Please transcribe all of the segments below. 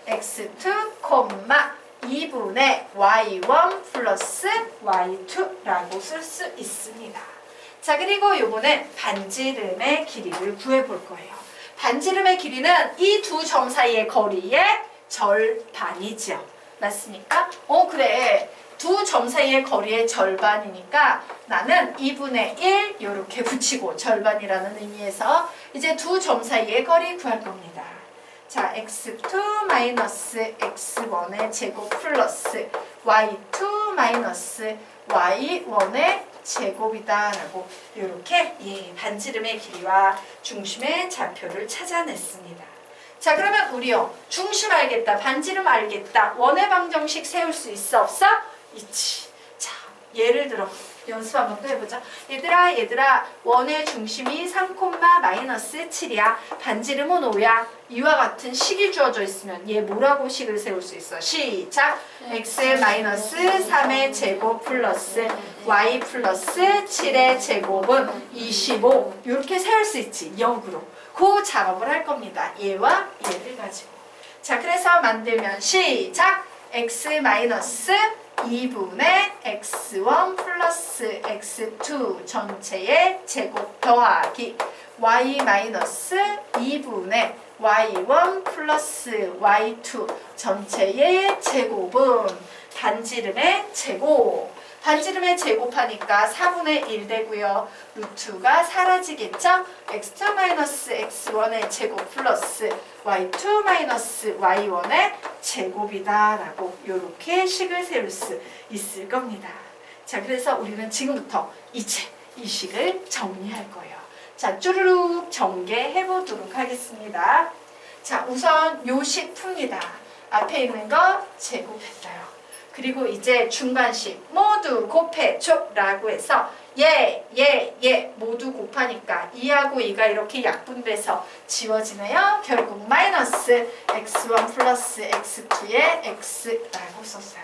x2, 2분의 y1 플러스 y2라고 쓸 수 있습니다. 자, 그리고 요거는 반지름의 길이를 구해볼 거예요. 반지름의 길이는 이 두 점 사이의 거리의 절반이죠. 맞습니까? 그래. 두 점 사이의 거리의 절반이니까 나는 2분의 1 이렇게 붙이고 절반이라는 의미에서 이제 두 점 사이의 거리 구할 겁니다. 자, x2 마이너스 x1의 제곱 플러스 y2 마이너스 y1의 제곱이다 라고 이렇게 반지름의 길이와 중심의 좌표를 찾아냈습니다. 자, 그러면 우리요 중심 알겠다, 반지름 알겠다, 원의 방정식 세울 수 있어 없어? 있지. 자, 예를 들어 연습 한번 또 해보자. 얘들아 원의 중심이 3,-7이야. 반지름은 5야. 이와 같은 식이 주어져 있으면 얘 뭐라고 식을 세울 수 있어? 시작! x-3의 제곱 플러스 y 플러스 7의 제곱은 25 이렇게 세울 수 있지. 역으로. 그 작업을 할 겁니다. 얘와 얘를 가지고. 자, 그래서 만들면 시작! x-2분의 x1 플러스 x2 전체의 제곱 더하기 y-2분의 y1 플러스 y2 전체의 제곱은 반지름의 제곱. 반지름의 제곱하니까 4분의 1 되고요. 루트가 사라지겠죠? x2-x1의 제곱 플러스 y2-y1의 제곱이다 라고 이렇게 식을 세울 수 있을 겁니다. 자, 그래서 우리는 지금부터 이제 이 식을 정리할 거예요. 자, 쭈루룩 전개해 보도록 하겠습니다. 자, 우선 요 식 풉니다. 앞에 있는 거 제곱했어요. 그리고 이제 중간식 모두 곱해줘 라고 해서 얘 모두 곱하니까 2하고 2가 이렇게 약분돼서 지워지네요. 결국 마이너스 x1 플러스 x2의 x라고 썼어요.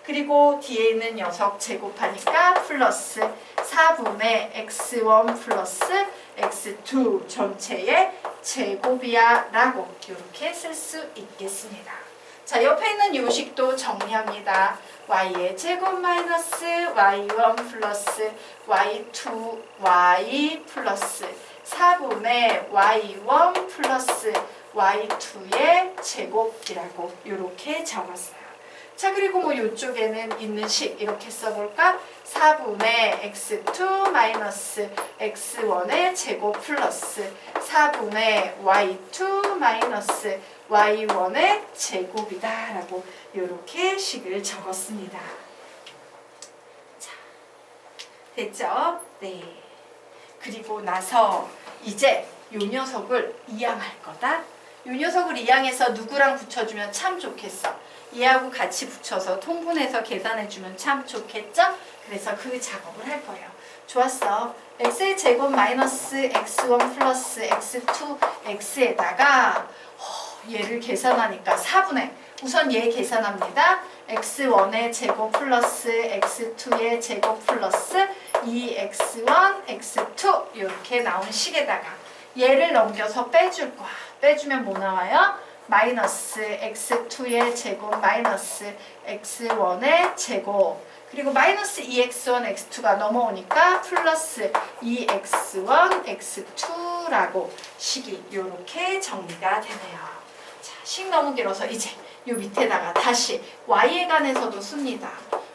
그리고 뒤에 있는 녀석 제곱하니까 플러스 4분의 x1 플러스 x2 전체의 제곱이야 라고 이렇게 쓸 수 있겠습니다. 자, 옆에 있는 요식도 정리합니다. y의 제곱 마이너스 y1 플러스 y2 y 플러스 4분의 y1 플러스 y2의 제곱이라고 이렇게 적었어요. 자, 그리고 뭐 이쪽에는 있는 식 이렇게 써볼까? 4분의 x2 마이너스 x1의 제곱 플러스 4분의 y2 마이너스 y1의 제곱이다 라고 이렇게 식을 적었습니다. 자, 됐죠? 네. 그리고 나서 이제 요 녀석을 이항할 거다. 요 녀석을 이항해서 누구랑 붙여주면 참 좋겠어. 얘하고 같이 붙여서 통분해서 계산해주면 참 좋겠죠? 그래서 그 작업을 할 거예요. 좋았어. x의 제곱 마이너스 x1 플러스 x2 x에다가 얘를 계산하니까 4분의 우선 얘 계산합니다. x1의 제곱 플러스 x2의 제곱 플러스 2x1 x2 이렇게 나온 식에다가 얘를 넘겨서 빼줄 거야. 빼주면 뭐 나와요? 마이너스 x2의 제곱 마이너스 x1의 제곱 그리고 마이너스 2x1 x2가 넘어오니까 플러스 2x1 x2라고 식이 이렇게 정리가 되네요. 자, 식 너무 길어서 이제 요 밑에다가 다시 y에 관해서도 씁니다.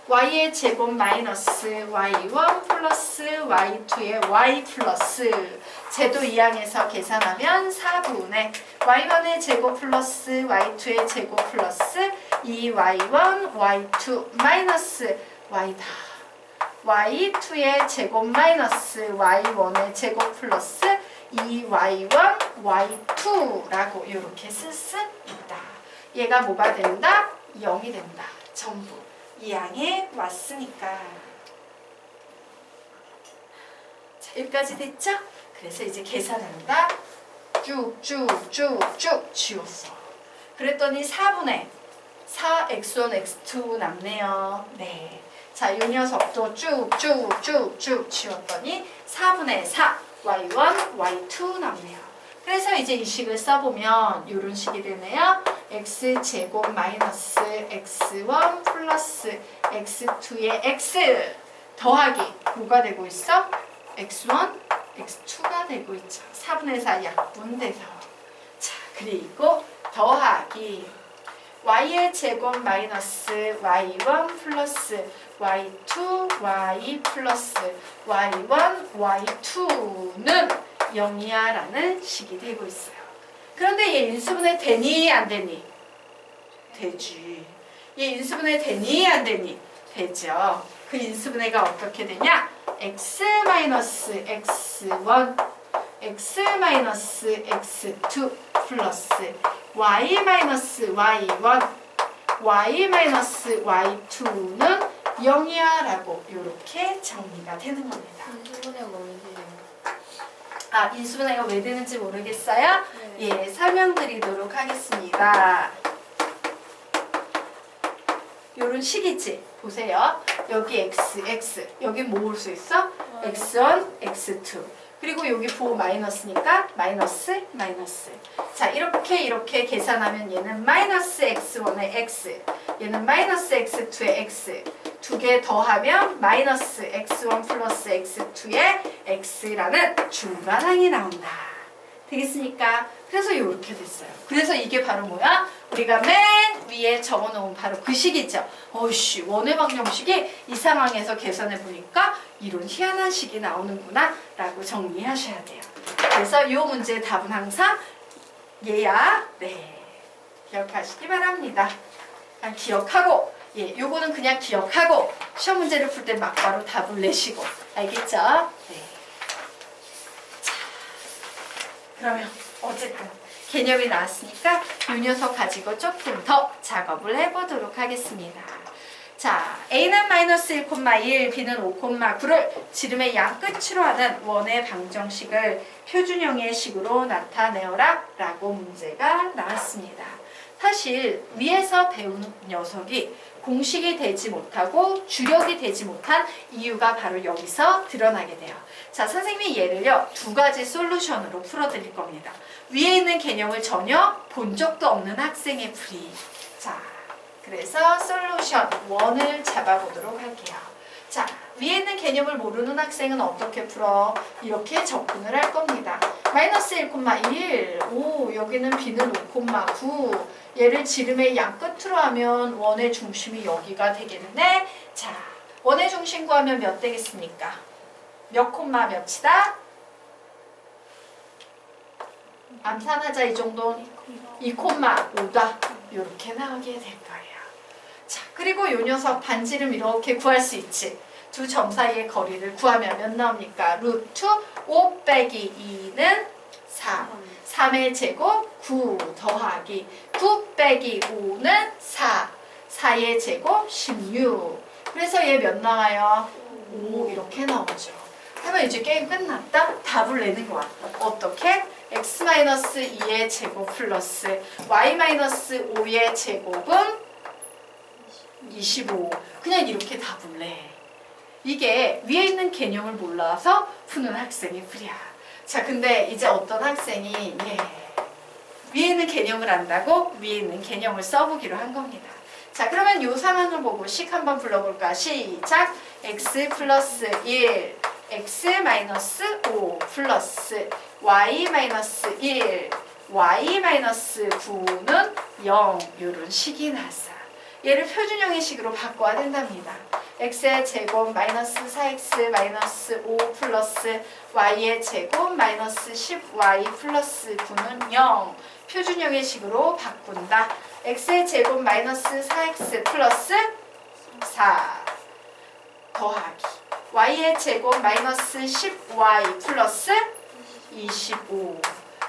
y의 제곱 마이너스 y1 플러스 y2의 y 플러스 제도 이항해서 계산하면 4분의 y1의 제곱 플러스 y2의 제곱 플러스 2y1 y2 마이너스 y다. y2의 제곱 마이너스 y1의 제곱 플러스 2y1 y2라고 이렇게 쓸 수 있다. 얘가 뭐가 된다? 0이 된다. 전부 이항해 왔으니까. 자, 여기까지 됐죠? 그래서 이제 계산한다. 쭉쭉쭉쭉 지웠어. 그랬더니 4분의 4x1 x2 남네요. 네. 자, 이 녀석도 쭉쭉쭉쭉 지웠더니 4분의 4 y1 y2 남네요. 그래서 이제 이 식을 써보면 이런 식이 되네요. x제곱 마이너스 x1 플러스 x2의 x 더하기 뭐가 되고 있어? x1, x2가 되고 있죠. 4분의 4 약분돼서. 자, 그리고 더하기 y의 제곱 마이너스 y1 플러스 y2, y 플러스 y1, y2는 0이야 라는 식이 되고 있어요. 그런데 얘 인수분해 되니 안 되니? 되지. 얘 인수분해 되니 안 되니? 되죠. 그 인수분해가 어떻게 되냐? x 마이너스 x1, x 마이너스 x2 플러스 y 마이너스 y1, y 마이너스 y2는 0이야 라고 이렇게 정리가 되는 겁니다. 인수분해가 뭔지. 아, 인수분해가 왜 되는지 모르겠어요? 네. 예, 설명드리도록 하겠습니다. 요런 식이지? 보세요. 여기 x, x. 여기 뭐 올 수 있어? x1, x2. 그리고 여기 부호 마이너스니까 마이너스, 마이너스. 자, 이렇게 계산하면 얘는 마이너스 x1의 x, 얘는 마이너스 x2의 x. 두 개 더하면 마이너스 x1 플러스 x2의 x라는 중간항이 나온다. 되겠습니까? 그래서 이렇게 됐어요. 그래서 이게 바로 뭐야? 우리가 맨 위에 적어놓은 바로 그 식이죠. 어이씨, 원의 방정식이 이 상황에서 계산해 보니까 이런 희한한 식이 나오는구나 라고 정리하셔야 돼요. 그래서 이 문제의 답은 항상 얘야. 네, 기억하시기 바랍니다. 그냥 기억하고, 예, 요거는 그냥 기억하고 시험 문제를 풀 때 막바로 답을 내시고, 알겠죠? 네. 자, 그러면 어쨌든 개념이 나왔으니까 이 녀석 가지고 조금 더 작업을 해보도록 하겠습니다. 자, A는 마이너스 1,1, B는 5,9를 지름의 양 끝으로 하는 원의 방정식을 표준형의 식으로 나타내어라 라고 문제가 나왔습니다. 사실 위에서 배운 녀석이 공식이 되지 못하고 주력이 되지 못한 이유가 바로 여기서 드러나게 돼요. 자, 선생님이 얘를요, 두 가지 솔루션으로 풀어드릴 겁니다. 위에 있는 개념을 전혀 본 적도 없는 학생의 풀이. 자, 그래서 솔루션 1을 잡아보도록 할게요. 자, 위에 있는 개념을 모르는 학생은 어떻게 풀어? 이렇게 접근을 할 겁니다. 마이너스 1,1, 오, 여기는 B는 5,9. 얘를 지름의 양 끝으로 하면 원의 중심이 여기가 되겠네. 자, 원의 중심 구하면 몇 되겠습니까? 몇 콤마 몇이다? 암산하자 이 정도는 2,5다. 이렇게 나오게 될 거예요. 자, 그리고 이 녀석 반지름 이렇게 구할 수 있지. 두 점 사이의 거리를 구하면 몇 나옵니까? 루트 5 빼기 2는 4. 3의 제곱 9 더하기 9 빼기 5는 4. 4의 제곱 16. 그래서 얘 몇 나와요? 5 이렇게 나오죠. 그러면 이제 게임 끝났다? 답을 내는 거야. 어떻게? x-2의 제곱 플러스 y-5의 제곱은 25. 그냥 이렇게 답을 내. 이게 위에 있는 개념을 몰라서 푸는 학생의 풀이야. 자, 근데 이제 어떤 학생이 위에 있는 개념을 안다고 위에 있는 개념을 써보기로 한 겁니다. 자, 그러면 이 상황을 보고 식 한번 불러볼까? 시작! x 플러스 1, x 마이너스 5 플러스 y 마이너스 1, y 마이너스 9는 0. 이런 식이 나왔어요. 얘를 표준형의 식으로 바꿔야 된답니다. x의 제곱 마이너스 4x 마이너스 5 플러스 y의 제곱 마이너스 10y 플러스 9는 0. 표준형의 식으로 바꾼다. x의 제곱 마이너스 4x 플러스 4 더하기 y의 제곱 마이너스 10y 플러스 25.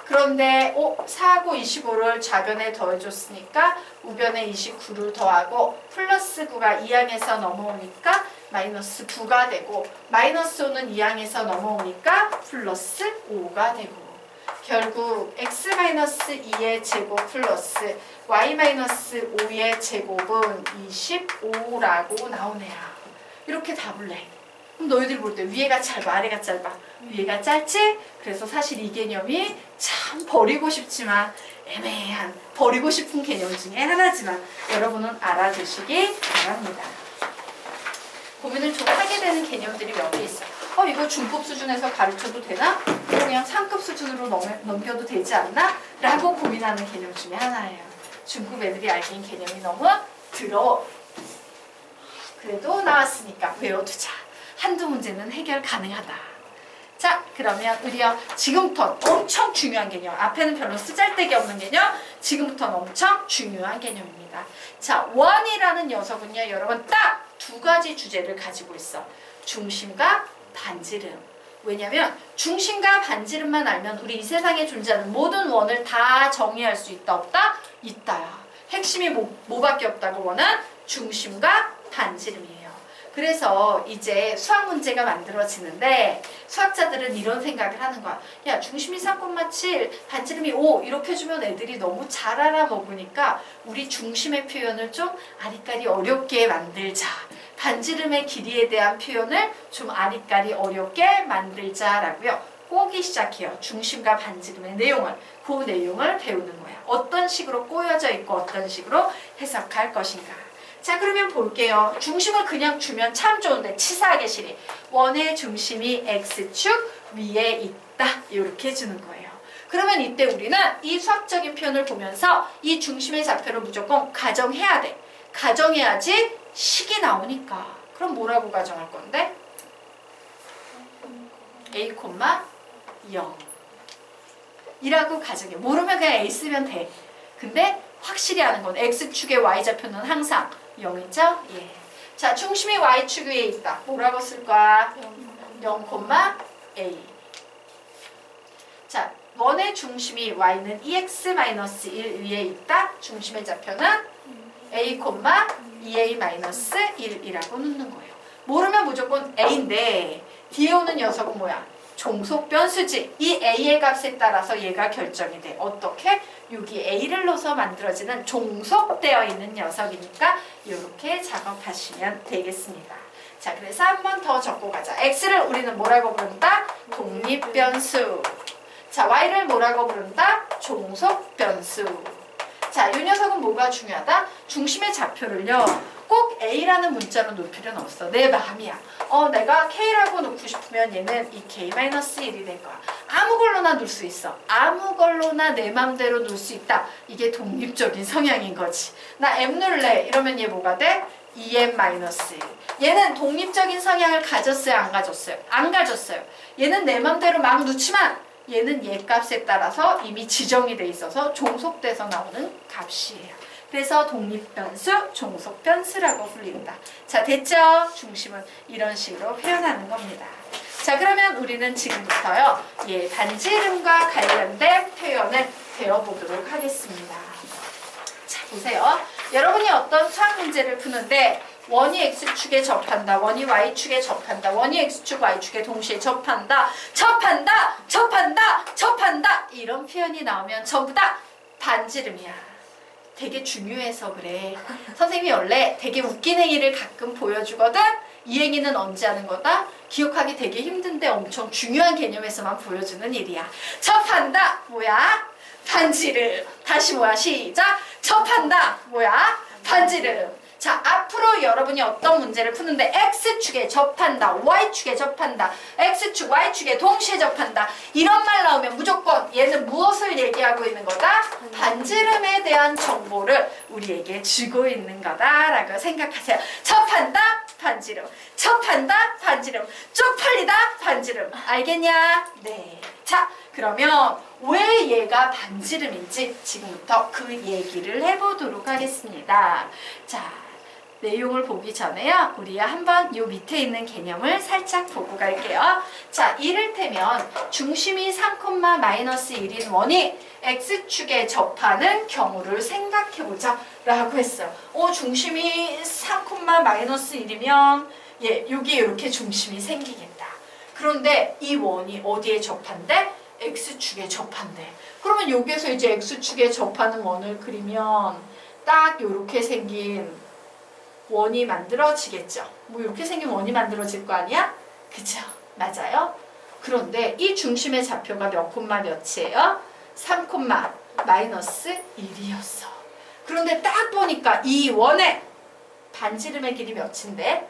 그런데 4하고 25를 좌변에 더해줬으니까 우변에 29를 더하고 플러스 9가 2항에서 넘어오니까 마이너스 9가 되고 마이너스 5는 2항에서 넘어오니까 플러스 5가 되고 결국 x-2의 제곱 플러스 y-5의 제곱은 25라고 나오네요. 이렇게 답을 내. 그럼 너희들 볼 때 위에가 짧아 아래가 짧아? 위에가 짧지? 그래서 사실 이 개념이 참 버리고 싶지만 애매한 버리고 싶은 개념 중에 하나지만 여러분은 알아두시기 바랍니다. 고민을 좀 하게 되는 개념들이 몇 개 있어요. 이거 중급 수준에서 가르쳐도 되나? 그냥 상급 수준으로 넘겨도 되지 않나? 라고 고민하는 개념 중에 하나예요. 중급 애들이 알긴 개념이 너무 더러워. 그래도 나왔으니까 외워두자. 한두 문제는 해결 가능하다. 자, 그러면 우리요 지금부터 엄청 중요한 개념. 앞에는 별로 쓰잘데기 없는 개념. 지금부터는 엄청 중요한 개념입니다. 자, 원이라는 녀석은요 여러분 딱 두 가지 주제를 가지고 있어. 중심과 반지름. 왜냐면 중심과 반지름만 알면 우리 이 세상에 존재하는 모든 원을 다 정의할 수 있다 없다? 있다야. 핵심이 뭐밖에 없다고? 원은 중심과 반지름이에요. 그래서 이제 수학 문제가 만들어지는데 수학자들은 이런 생각을 하는 거야. 야, 중심이 3,7, 반지름이 5 이렇게 해주면 애들이 너무 잘 알아먹으니까 우리 중심의 표현을 좀 아리까리 어렵게 만들자. 반지름의 길이에 대한 표현을 좀 아리까리 어렵게 만들자라고요. 꼬기 시작해요. 중심과 반지름의 내용을. 그 내용을 배우는 거야. 어떤 식으로 꼬여져 있고 어떤 식으로 해석할 것인가. 자, 그러면 볼게요. 중심을 그냥 주면 참 좋은데 치사하게 시리. 원의 중심이 X축 위에 있다. 이렇게 주는 거예요. 그러면 이때 우리는 이 수학적인 표현을 보면서 이 중심의 좌표를 무조건 가정해야 돼. 가정해야지 식이 나오니까. 그럼 뭐라고 가정할 건데? A, 0 이라고 가정해. 모르면 그냥 A 쓰면 돼. 근데 확실히 아는 건 X축의 Y좌표는 항상 0이죠? 예. 자, 중심이 Y축 위에 있다. 뭐라고 쓸 거야? 0, A. 자, 원의 중심이 Y는 2x-1 위에 있다. 중심의 좌표는 A, 2a-1이라고 넣는 거예요. 모르면 무조건 A인데 뒤에 오는 녀석은 뭐야? 종속 변수지. 이 A의 값에 따라서 얘가 결정이 돼. 어떻게? 여기 A를 넣어서 만들어지는 종속되어 있는 녀석이니까 이렇게 작업하시면 되겠습니다. 자, 그래서 한 번 더 적고 가자. X를 우리는 뭐라고 부른다? 독립변수. 자, Y를 뭐라고 부른다? 종속변수. 자, 이 녀석은 뭐가 중요하다? 중심의 좌표를요 꼭 A라는 문자로 놓을 필요는 없어. 내 마음이야. 내가 K라고 놓고 싶으면 얘는 이 K-1이 될 거야. 아무 걸로나 놓을 수 있어. 아무 걸로나 내 맘대로 놓을 수 있다. 이게 독립적인 성향인 거지. 나 M 눌래. 이러면 얘 뭐가 돼? 2M-1. 얘는 독립적인 성향을 가졌어요? 안 가졌어요? 안 가졌어요. 얘는 내 맘대로 막 놓지만 얘는 얘 값에 따라서 이미 지정이 돼 있어서 종속돼서 나오는 값이에요. 그래서 독립변수, 종속변수라고 불린다. 자, 됐죠? 중심은 이런 식으로 표현하는 겁니다. 자, 그러면 우리는 지금부터요, 반지름과 관련된 표현을 배워보도록 하겠습니다. 자, 보세요. 여러분이 어떤 수학 문제를 푸는데 원이 X축에 접한다. 원이 Y축에 접한다. 원이 X축, Y축에 동시에 접한다. 접한다. 이런 표현이 나오면 전부 다 반지름이야. 되게 중요해서 그래. 선생님이 원래 되게 웃긴 행위를 가끔 보여주거든. 이 행위는 언제 하는 거다? 기억하기 되게 힘든데 엄청 중요한 개념에서만 보여주는 일이야. 접한다. 뭐야? 반지름. 다시 뭐야? 시작. 접한다. 뭐야? 반지름. 자, 앞으로 여러분이 어떤 문제를 푸는데 X축에 접한다, Y축에 접한다, X축, Y축에 동시에 접한다 이런 말 나오면 무조건 얘는 무엇을 얘기하고 있는 거다? 반지름에 대한 정보를 우리에게 주고 있는 거다라고 생각하세요. 접한다, 반지름. 접한다, 반지름. 쪽팔리다, 반지름. 알겠냐? 네. 자, 그러면 왜 얘가 반지름인지 지금부터 그 얘기를 해보도록 하겠습니다. 자, 내용을 보기 전에요. 우리 한번 요 밑에 있는 개념을 살짝 보고 갈게요. 자, 이를테면 중심이 3,-1인 원이 X축에 접하는 경우를 생각해보자 라고 했어요. 중심이 3,-1이면 여기 이렇게 중심이 생기겠다. 그런데 이 원이 어디에 접한대? X축에 접한대. 그러면 여기에서 이제 X축에 접하는 원을 그리면 딱 이렇게 생긴 원이 만들어지겠죠. 뭐 이렇게 생긴 원이 만들어질 거 아니야? 그죠? 맞아요? 그런데 이 중심의 좌표가 몇 콤마 몇이에요? 3, 마이너스 1이었어. 그런데 딱 보니까 이 원의 반지름의 길이 몇인데?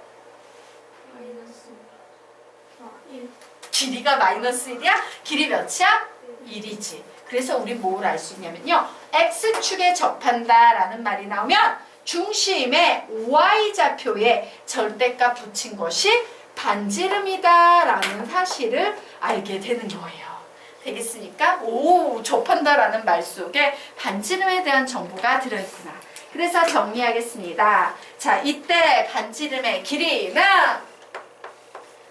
길이가 마이너스 1이야? 길이 몇이야? 1이지. 그래서 우리 뭘 알 수 있냐면요. X축에 접한다 라는 말이 나오면 중심에 Y좌표에 절대값 붙인 것이 반지름이다 라는 사실을 알게 되는 거예요. 되겠습니까? 오, 접한다 라는 말 속에 반지름에 대한 정보가 들어있구나. 그래서 정리하겠습니다. 자, 이때 반지름의 길이는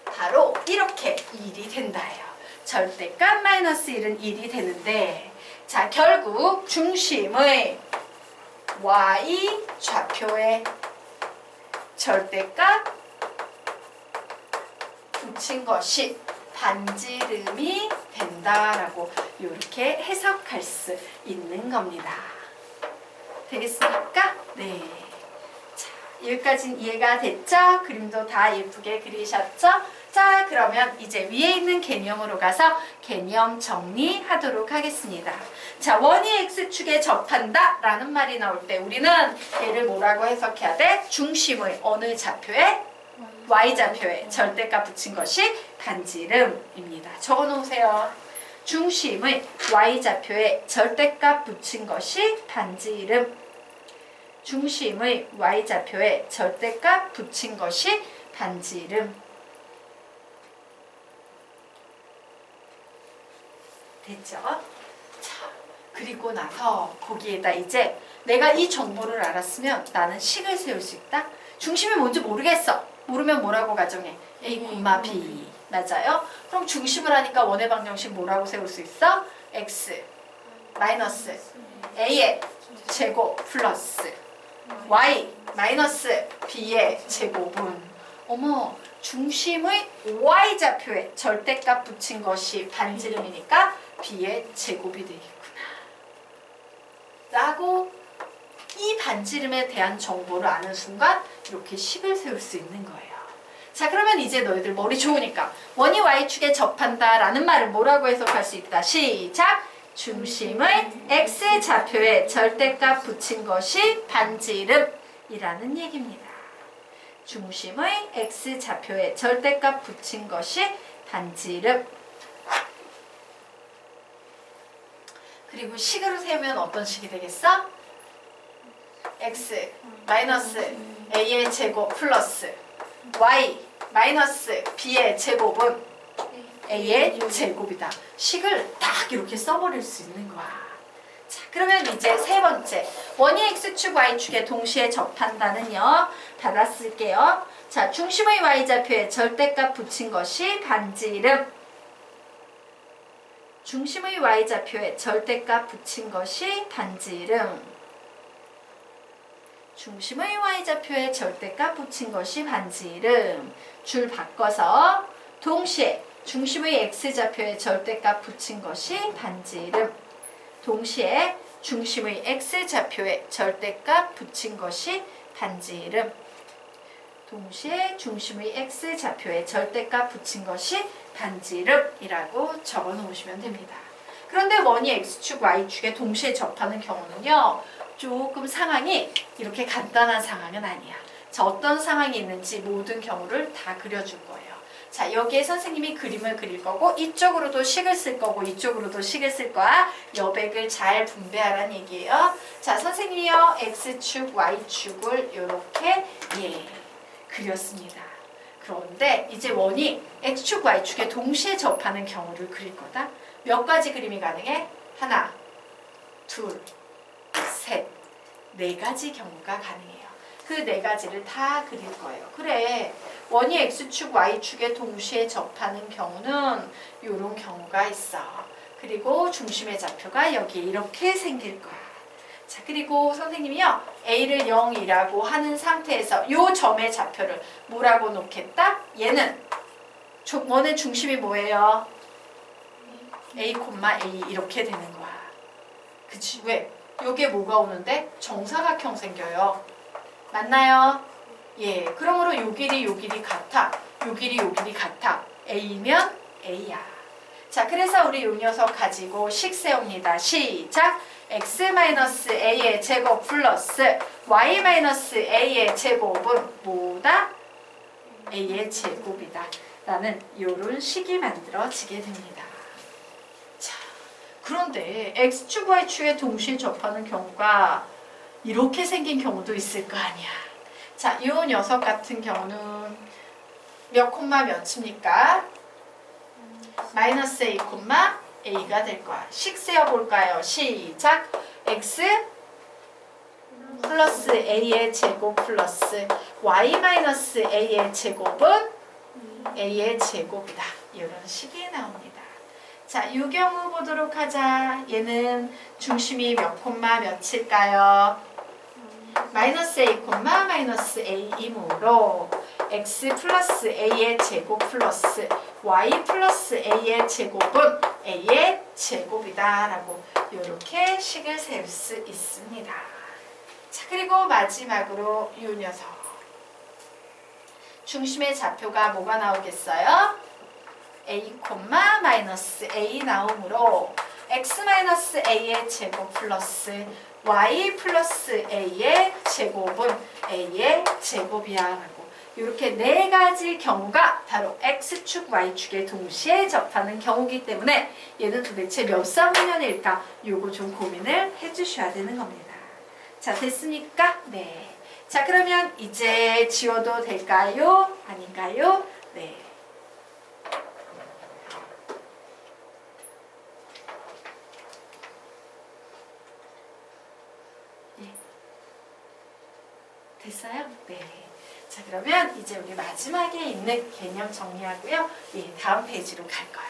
바로 이렇게 1이 된다예요. 절대값 마이너스 1은 1이 되는데, 자, 결국 중심의 Y 좌표에 절대값 붙인 것이 반지름이 된다라고 이렇게 해석할 수 있는 겁니다. 되겠습니까? 네. 자, 여기까지는 이해가 됐죠? 그림도 다 예쁘게 그리셨죠? 자, 그러면 이제 위에 있는 개념으로 가서 개념 정리하도록 하겠습니다. 자, 원이 X축에 접한다 라는 말이 나올 때 우리는 얘를 뭐라고 해석해야 돼? 중심의 어느 좌표에? Y좌표에 절대값 붙인 것이 반지름입니다. 적어 놓으세요. 중심의 Y좌표에 절대값 붙인 것이 반지름. 중심의 Y좌표에 절대값 붙인 것이 반지름. 됐죠? 자, 그리고 나서 거기에다 이제 내가 이 정보를 알았으면 나는 식을 세울 수 있다. 중심이 뭔지 모르겠어. 모르면 뭐라고 가정해? A, B. 맞아요? 그럼 중심을 하니까 원의 방정식 뭐라고 세울 수 있어? X 마이너스 A의 제곱 플러스 Y 마이너스 B의 제곱은 어머 중심의 Y좌표에 절대값 붙인 것이 반지름이니까 B의 제곱이 되겠구나 라고 이 반지름에 대한 정보를 아는 순간 이렇게 식을 세울 수 있는 거예요. 자, 그러면 이제 너희들 머리 좋으니까 원이 Y축에 접한다 라는 말을 뭐라고 해석할 수 있다. 시작! 중심의 X좌표에 절대값 붙인 것이 반지름이라는 얘기입니다. 중심의 X좌표에 절대값 붙인 것이 반지름. 그리고 식으로 세우면 어떤 식이 되겠어? X 마이너스 A의 제곱 플러스 Y 마이너스 B의 제곱은 A의 제곱이다. 식을 딱 이렇게 써버릴 수 있는 거야. 자, 그러면 이제 세 번째 원이 X축 Y축에 동시에 접한다는요. 받아쓸게요. 자, 중심의 Y좌표에 절대값 붙인 것이 반지름. 중심의 Y좌표에 절대값 붙인 것이 반지름. 중심의 Y좌표에 절대값 붙인 것이 반지름. 줄 바꿔서 동시에 중심의 X좌표에 절대값 붙인 것이 반지름. 동시에 중심의 X좌표에 절대값 붙인 것이 반지름. 동시에 중심의 X좌표에 절대값 붙인 것이 반지름이라고 적어 놓으시면 됩니다. 그런데 원이 X축, Y축에 동시에 접하는 경우는요. 조금 상황이 이렇게 간단한 상황은 아니야. 자, 어떤 상황이 있는지 모든 경우를 다 그려준 거예요. 자, 여기에 선생님이 그림을 그릴 거고 이쪽으로도 식을 쓸 거고 이쪽으로도 식을 쓸 거야. 여백을 잘 분배하라는 얘기예요. 자, 선생님이요. X축, Y축을 이렇게 그렸습니다. 그런데 이제 원이 X축, Y축에 동시에 접하는 경우를 그릴 거다. 몇 가지 그림이 가능해? 하나, 둘, 셋, 네 가지 경우가 가능해요. 그 네 가지를 다 그릴 거예요. 그래, 원이 X축, Y축에 동시에 접하는 경우는 이런 경우가 있어. 그리고 중심의 좌표가 여기에 이렇게 생길 거야. 자, 그리고 선생님이요. A를 0이라고 하는 상태에서 이 점의 좌표를 뭐라고 놓겠다? 얘는 원의 중심이 뭐예요? A, A 이렇게 되는 거야. 그치? 왜? 여기에 뭐가 오는데? 정사각형 생겨요. 맞나요? 예, 그러므로 요 길이 같아. 요 길이 같아. A면 A야. 자, 그래서 우리 요 녀석 가지고 식 세웁니다. 시작! x-a의 제곱 플러스 y-a의 제곱은 뭐다? a의 제곱이다 라는 이런 식이 만들어지게 됩니다. 자, 그런데 x축, y축에 동시에 접하는 경우가 이렇게 생긴 경우도 있을 거 아니야. 자, 이 녀석 같은 경우는 몇 콤마 몇입니까? 마이너스 a 콤마 a가 될 거야. 식 세어볼까요? 시작! x 플러스 a의 제곱 플러스 y 마이너스 a의 제곱은 a의 제곱이다. 이런 식이 나옵니다. 자, 이 경우 보도록 하자. 얘는 중심이 몇 콤마 몇일까요? 마이너스 a 콤마 마이너스 a이므로 x 플러스 a의 제곱 플러스 y 플러스 a의 제곱은 a의 제곱이다 라고 이렇게 식을 세울 수 있습니다. 자, 그리고 마지막으로 이 녀석 중심의 좌표가 뭐가 나오겠어요? a 콤마 마이너스 a 나오므로 x 마이너스 a의 제곱 플러스 y 플러스 a의 제곱은 a의 제곱이야 라고 이렇게 네 가지 경우가 바로 x축, y축에 동시에 접하는 경우이기 때문에 얘는 도대체 몇 사분면일까? 요거 좀 고민을 해주셔야 되는 겁니다. 자, 됐습니까? 네. 자, 그러면 이제 지워도 될까요? 아닌가요? 네. 됐어요? 네. 자, 그러면 이제 우리 마지막에 있는 개념 정리하고요. 예, 다음 페이지로 갈 거야.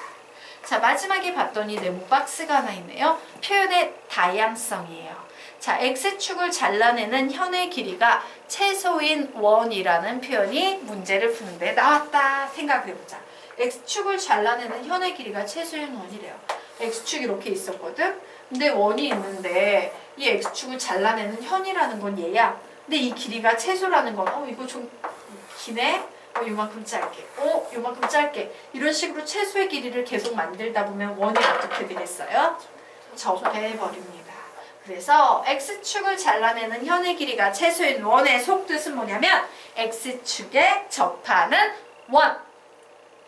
자, 마지막에 봤더니 네모 박스가 하나 있네요. 표현의 다양성이에요. 자, x축을 잘라내는 현의 길이가 최소인 원이라는 표현이 문제를 푸는데 나왔다 생각을 해보자. x축을 잘라내는 현의 길이가 최소인 원이래요. x축이 이렇게 있었거든? 근데 원이 있는데 이 x축을 잘라내는 현이라는 건 얘야. 근데 이 길이가 최소라는 건 이거 좀 기네? 요만큼 짧게. 요만큼 짧게. 이런 식으로 최소의 길이를 계속 만들다 보면 원이 어떻게 되겠어요? 접해버립니다. 그래서 x축을 잘라내는 현의 길이가 최소인 원의 속뜻은 뭐냐면 x축에 접하는 원.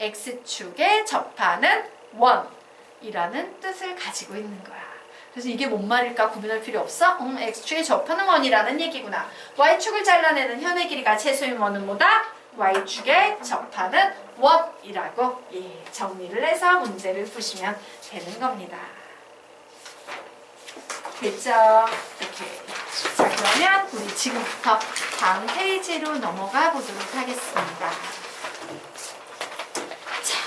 x축에 접하는 원이라는 뜻을 가지고 있는 거야. 그래서 이게 뭔 말일까 구분할 필요 없어? x축에 접하는 원이라는 얘기구나. y축을 잘라내는 현의 길이가 최소인 원은 뭐다? y축에 접하는 원이라고 정리를 해서 문제를 푸시면 되는 겁니다. 됐죠? 이렇게. 자, 그러면 우리 지금부터 다음 페이지로 넘어가 보도록 하겠습니다. 자,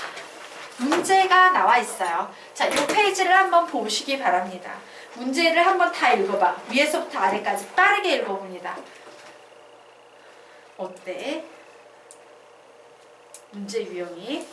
문제가 나와 있어요. 자, 이 페이지를 한번 보시기 바랍니다. 문제를 한번 다 읽어봐. 위에서부터 아래까지 빠르게 읽어봅니다. 어때? 문제 유형이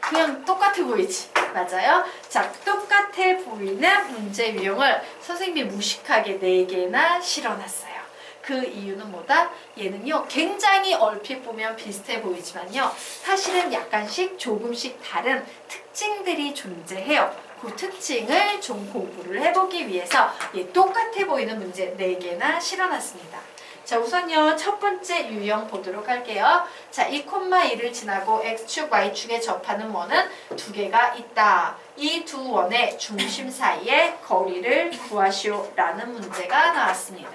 그냥 똑같아 보이지? 맞아요? 자, 똑같아 보이는 문제 유형을 선생님이 무식하게 4개나 실어놨어요. 그 이유는 뭐다? 얘는요, 굉장히 얼핏 보면 비슷해 보이지만요, 사실은 약간씩 조금씩 다른 특징들이 존재해요. 그 특징을 좀 공부를 해보기 위해서 똑같아 보이는 문제 4개나 실어놨습니다. 자, 우선요, 첫 번째 유형 보도록 할게요. 자, 2,2를 지나고 x축, y축에 접하는 원은 2개가 있다. 이 두 원의 중심 사이의 거리를 구하시오 라는 문제가 나왔습니다.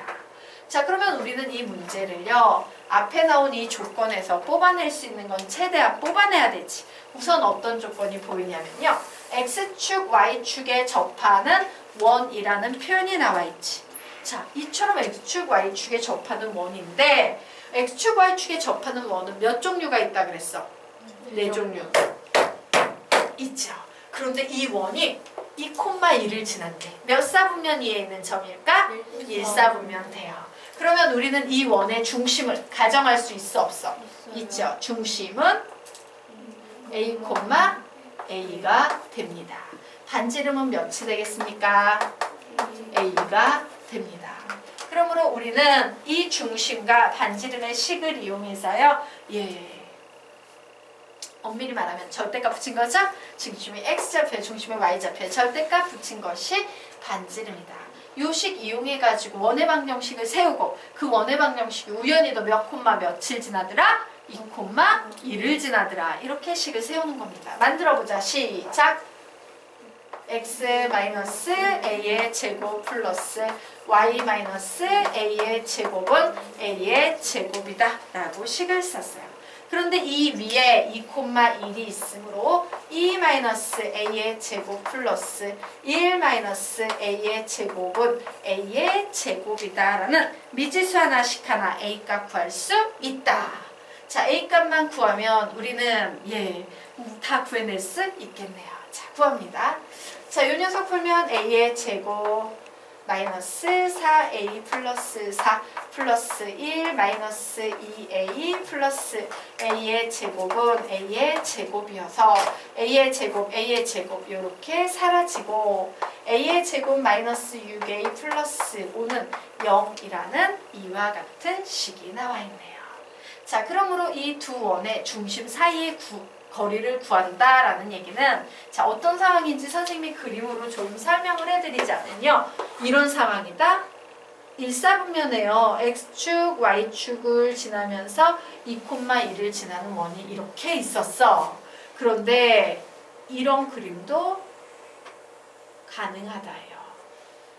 자, 그러면 우리는 이 문제를요, 앞에 나온 이 조건에서 뽑아낼 수 있는 건 최대한 뽑아내야 되지. 우선 어떤 조건이 보이냐면요, x축, y축에 접하는 원이라는 표현이 나와 있지. 자, 이처럼 x축, y축에 접하는 원인데 x축, y축에 접하는 원은 몇 종류가 있다 그랬어? 4종류. 있죠. 그런데 이 원이 2,1을 지난대. 몇 사분면 이에 있는 점일까? 1사분면 돼요. 그러면 우리는 이 원의 중심을 가정할 수 있어 없어? 있죠. 중심은 a, a가 됩니다. 반지름은 몇이 되겠습니까? a가 됩니다. 그러므로 우리는 이 중심과 반지름의 식을 이용해서요, 엄밀히 말하면 절대값 붙인 거죠? 중심이 x좌표에 중심이 y좌표에 절대값 붙인 것이 반지름이다. 요 식 이용해가지고 원의 방정식을 세우고 그 원의 방정식이 우연히도 몇 콤마 며칠 지나더라? 2,1을 지나더라. 이렇게 식을 세우는 겁니다. 만들어보자. 시작! x-a의 제곱 플러스 y-a의 제곱은 a의 제곱이다 라고 식을 썼어요. 그런데 이 위에 2,1이 있으므로 2-a의 제곱 플러스 1-a의 제곱은 a의 제곱이다 라는 미지수 하나씩 하나 a값 구할 수 있다. 자, a값만 구하면 우리는 다 구해낼 수 있겠네요. 자, 구합니다. 자, 이 녀석 풀면 a의 제곱 마이너스 4a 플러스 4 플러스 1 마이너스 2a 플러스 a의 제곱은 a의 제곱이어서 a의 제곱 이렇게 사라지고 a의 제곱 마이너스 6a 플러스 5는 0이라는 이와 같은 식이 나와 있네요. 자, 그러므로 이 두 원의 중심 사이의 거리를 구한다라는 얘기는 자, 어떤 상황인지 선생님이 그림으로 좀 설명을 해드리자면요. 이런 상황이다. 일사분면에요. x축, y축을 지나면서 2,1을 지나는 원이 이렇게 있었어. 그런데 이런 그림도 가능하다예요.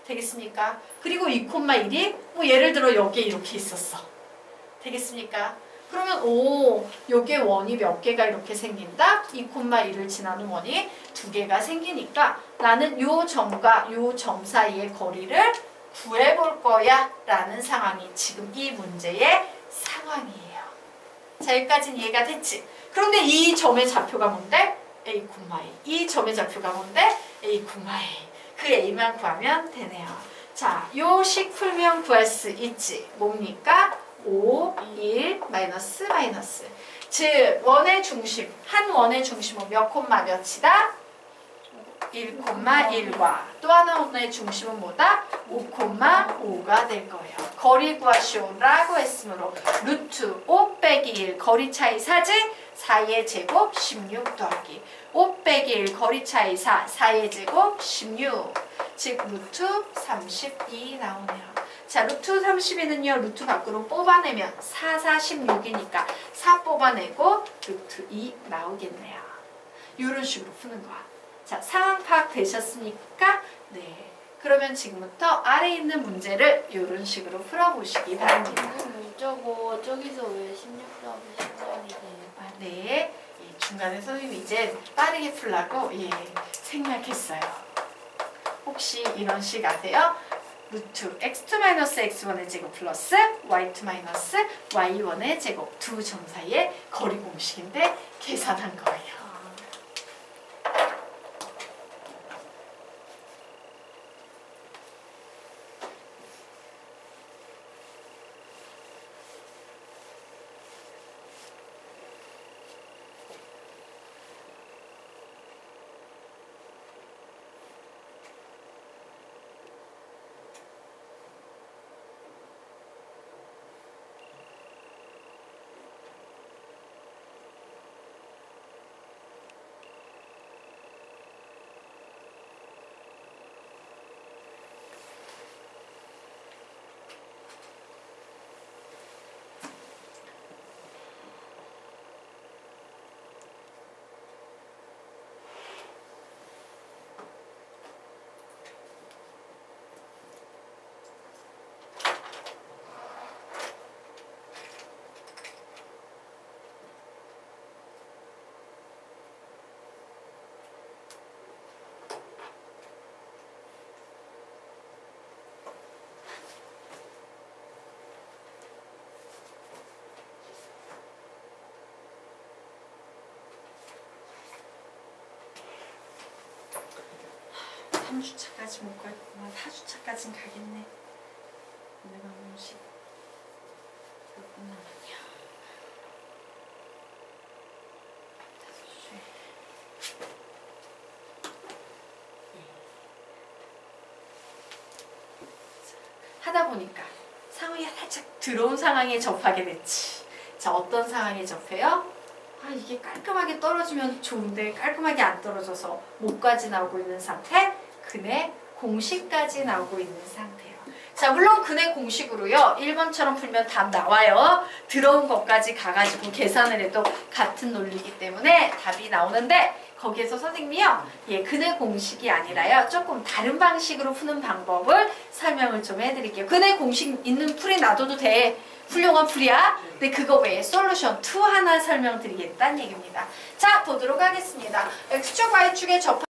되겠습니까? 그리고 2,1이 뭐 예를 들어 여기에 이렇게 있었어. 되겠습니까? 그러면 요게 원이 몇 개가 이렇게 생긴다? 2,1을 지나는 원이 2개가 생기니까 나는 요 점과 요 점 사이의 거리를 구해볼 거야 라는 상황이 지금 이 문제의 상황이에요. 자, 여기까지는 이해가 됐지? 그런데 이 점의 좌표가 뭔데? a, 이 점의 좌표가 뭔데? a, 그 a만 구하면 되네요. 자, 요 식 풀면 구할 수 있지. 뭡니까? 5, 1, 마이너스. 즉, 원의 중심, 한 원의 중심은 몇 콤마 몇이다? 1,1과 또 하나 원의 중심은 뭐다? 5,5가 될 거예요. 거리 구하시오라고 했으므로 루트 5 빼기 1 거리 차이 4지? 4의 제곱 16 더하기 5 빼기 1 거리 차이 4, 4의 제곱 16. 즉, 루트 32 나오네요. 자, 루트 32는요, 루트 밖으로 뽑아내면 4, 16이니까 4 뽑아내고 루트 2 나오겠네요. 이런 식으로 푸는 거야. 자, 상황 파악 되셨습니까? 네. 그러면 지금부터 아래에 있는 문제를 이런 식으로 풀어보시기 바랍니다. 저기서 왜 16 더하기 16이 돼요? 네. 중간에 선생님이 이제 빠르게 풀라고 생략했어요. 혹시 이런 식 아세요? 루트 x2-x1의 제곱 플러스 y2-y1의 제곱 두 점 사이의 거리 공식인데 계산한 거예요. 삼 주차까지 못 가겠구나. 4주차까진 가겠네. 오늘 방문식 몇 분 남았냐? 5주에 하다 보니까 상황이 살짝 들어온 상황에 접하게 됐지. 자, 어떤 상황에 접해요? 아, 이게 깔끔하게 떨어지면 좋은데 깔끔하게 안 떨어져서 목까지 나오고 있는 상태, 근의 공식까지 나오고 있는 상태예요. 자, 물론 근의 공식으로요. 1번처럼 풀면 답 나와요. 들어온 것까지 가가지고 계산을 해도 같은 논리이기 때문에 답이 나오는데 거기에서 선생님이요. 예, 근의 공식이 아니라요. 조금 다른 방식으로 푸는 방법을 설명을 좀 해드릴게요. 근의 공식 있는 풀이 놔둬도 돼. 훌륭한 풀이야. 근데 그거 외에 솔루션 2 하나 설명드리겠다는 얘기입니다. 자, 보도록 하겠습니다. X축, Y축의 접합